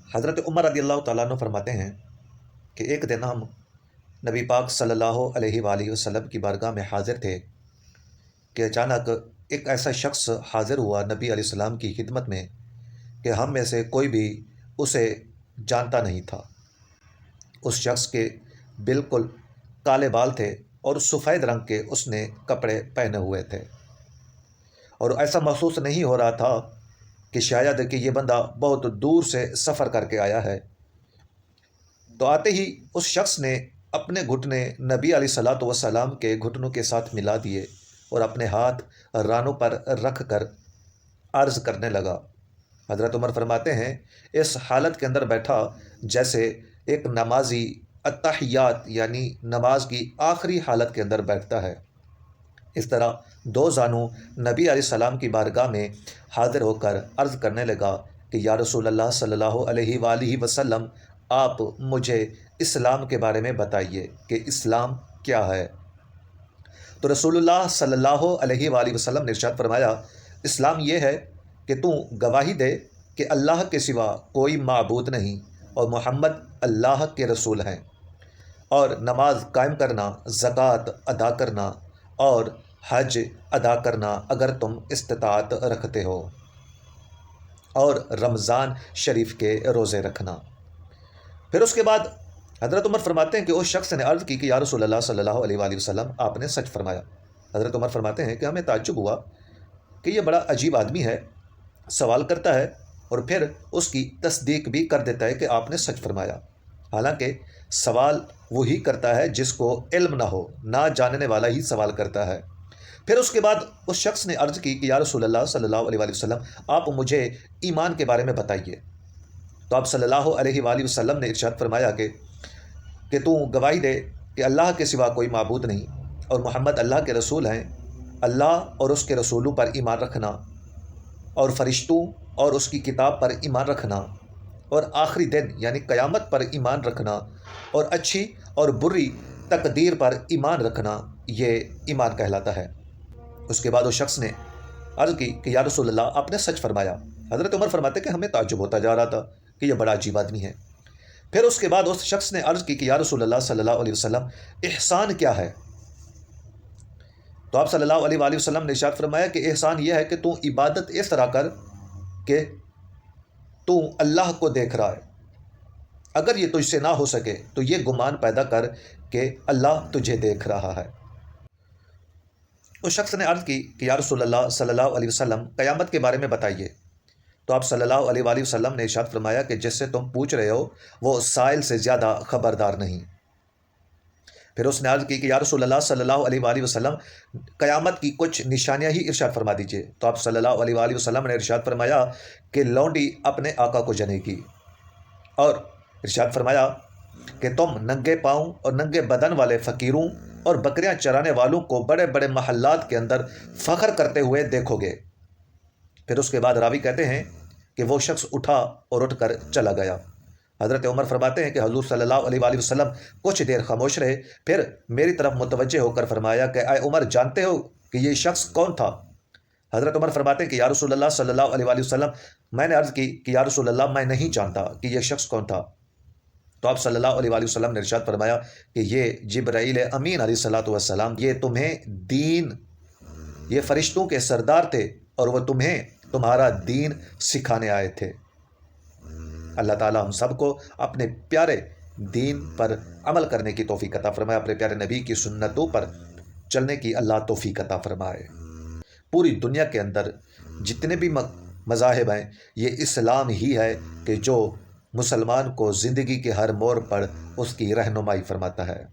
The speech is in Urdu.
حضرت عمر رضی اللہ تعالیٰ عنہ فرماتے ہیں کہ ایک دن ہم نبی پاک صلی اللہ علیہ وآلہ وسلم کی بارگاہ میں حاضر تھے کہ اچانک ایک ایسا شخص حاضر ہوا نبی علیہ السلام کی خدمت میں کہ ہم میں سے کوئی بھی اسے جانتا نہیں تھا۔ اس شخص کے بالکل کالے بال تھے اور سفید رنگ کے اس نے کپڑے پہنے ہوئے تھے، اور ایسا محسوس نہیں ہو رہا تھا کہ شاید کہ یہ بندہ بہت دور سے سفر کر کے آیا ہے۔ تو آتے ہی اس شخص نے اپنے گھٹنے نبی علیہ الصلوۃ والسلام کے گھٹنوں کے ساتھ ملا دیے اور اپنے ہاتھ رانوں پر رکھ کر عرض کرنے لگا۔ حضرت عمر فرماتے ہیں اس حالت کے اندر بیٹھا جیسے ایک نمازی التحیات یعنی نماز کی آخری حالت کے اندر بیٹھتا ہے۔ اس طرح دو زانو نبی علیہ السلام کی بارگاہ میں حاضر ہو کر عرض کرنے لگا کہ یا رسول اللہ صلی اللہ علیہ وآلہ وسلم، آپ مجھے اسلام کے بارے میں بتائیے کہ اسلام کیا ہے۔ تو رسول اللہ صلی اللہ علیہ وآلہ وسلم نے ارشاد فرمایا، اسلام یہ ہے کہ تو گواہی دے کہ اللہ کے سوا کوئی معبود نہیں اور محمد اللہ کے رسول ہیں، اور نماز قائم کرنا، زکوٰۃ ادا کرنا اور حج ادا کرنا اگر تم استطاعت رکھتے ہو، اور رمضان شریف کے روزے رکھنا۔ پھر اس کے بعد حضرت عمر فرماتے ہیں کہ اس شخص نے عرض کی کہ یا رسول اللہ صلی اللہ علیہ وآلہ وسلم، آپ نے سچ فرمایا۔ حضرت عمر فرماتے ہیں کہ ہمیں تعجب ہوا کہ یہ بڑا عجیب آدمی ہے، سوال کرتا ہے اور پھر اس کی تصدیق بھی کر دیتا ہے کہ آپ نے سچ فرمایا، حالانکہ سوال وہی کرتا ہے جس کو علم نہ ہو، نہ جاننے والا ہی سوال کرتا ہے۔ پھر اس کے بعد اس شخص نے عرض کی کہ یا رسول اللہ صلی اللہ علیہ وآلہ وسلم، آپ مجھے ایمان کے بارے میں بتائیے۔ تو آپ صلی اللہ علیہ وآلہ وسلم نے ارشاد فرمایا کہ تو گواہی دے کہ اللہ کے سوا کوئی معبود نہیں اور محمد اللہ کے رسول ہیں، اللہ اور اس کے رسولوں پر ایمان رکھنا، اور فرشتوں اور اس کی کتاب پر ایمان رکھنا، اور آخری دن یعنی قیامت پر ایمان رکھنا، اور اچھی اور بری تقدیر پر ایمان رکھنا، یہ ایمان کہلاتا ہے۔ اس کے بعد اس شخص نے عرض کی کہ یا رسول اللہ، آپ نے سچ فرمایا۔ حضرت عمر فرماتے کہ ہمیں تعجب ہوتا جا رہا تھا کہ یہ بڑا عجیب آدمی ہے۔ پھر اس کے بعد اس شخص نے عرض کی کہ یا رسول اللہ صلی اللہ علیہ وسلم، احسان کیا ہے؟ تو آپ صلی اللہ علیہ وآلہ وسلم نے ارشاد فرمایا کہ احسان یہ ہے کہ تو عبادت اس طرح کر کہ تو اللہ کو دیکھ رہا ہے، اگر یہ تجھ سے نہ ہو سکے تو یہ گمان پیدا کر کہ اللہ تجھے دیکھ رہا ہے۔ اس شخص نے عرض کی کہ یا رسول اللہ صلی اللہ علیہ وسلم، قیامت کے بارے میں بتائیے۔ تو آپ صلی اللہ علیہ وآلہ وسلم نے ارشاد فرمایا کہ جس سے تم پوچھ رہے ہو وہ سائل سے زیادہ خبردار نہیں۔ پھر اس نے عرض کی کہ یا رسول اللہ صلی اللہ علیہ وآلہ وسلم، قیامت کی کچھ نشانیاں ہی ارشاد فرما دیجیے۔ تو آپ صلی اللہ علیہ وآلہ وسلم نے ارشاد فرمایا کہ لونڈی اپنے آقا کو جنے گی، اور ارشاد فرمایا کہ تم ننگے پاؤں اور ننگے بدن والے فقیروں اور بکریاں چرانے والوں کو بڑے بڑے محلات کے اندر فخر کرتے ہوئے دیکھو گے۔ پھر اس کے بعد راوی کہتے ہیں کہ وہ شخص اٹھا اور اٹھ کر چلا گیا۔ حضرت عمر فرماتے ہیں کہ حضور صلی اللہ علیہ وآلہ وسلم کچھ دیر خاموش رہے، پھر میری طرف متوجہ ہو کر فرمایا کہ اے عمر، جانتے ہو کہ یہ شخص کون تھا؟ حضرت عمر فرماتے ہیں کہ یا رسول اللہ صلی اللہ علیہ وآلہ وسلم، میں نے عرض کی کہ یا رسول اللہ، میں نہیں جانتا کہ یہ شخص کون تھا۔ تو آپ صلی اللہ علیہ وآلہ وسلم نے ارشاد فرمایا کہ یہ جبرائیل امین علیہ الصلوۃ والسلام، یہ تمہیں دین، یہ فرشتوں کے سردار تھے اور وہ تمہیں تمہارا دین سکھانے آئے تھے۔ اللہ تعالیٰ ہم سب کو اپنے پیارے دین پر عمل کرنے کی توفیق عطا فرمائے، اپنے پیارے نبی کی سنتوں پر چلنے کی اللہ توفیق عطا فرمائے۔ پوری دنیا کے اندر جتنے بھی مذاہب ہیں، یہ اسلام ہی ہے کہ جو مسلمان کو زندگی کے ہر موڑ پر اس کی رہنمائی فرماتا ہے۔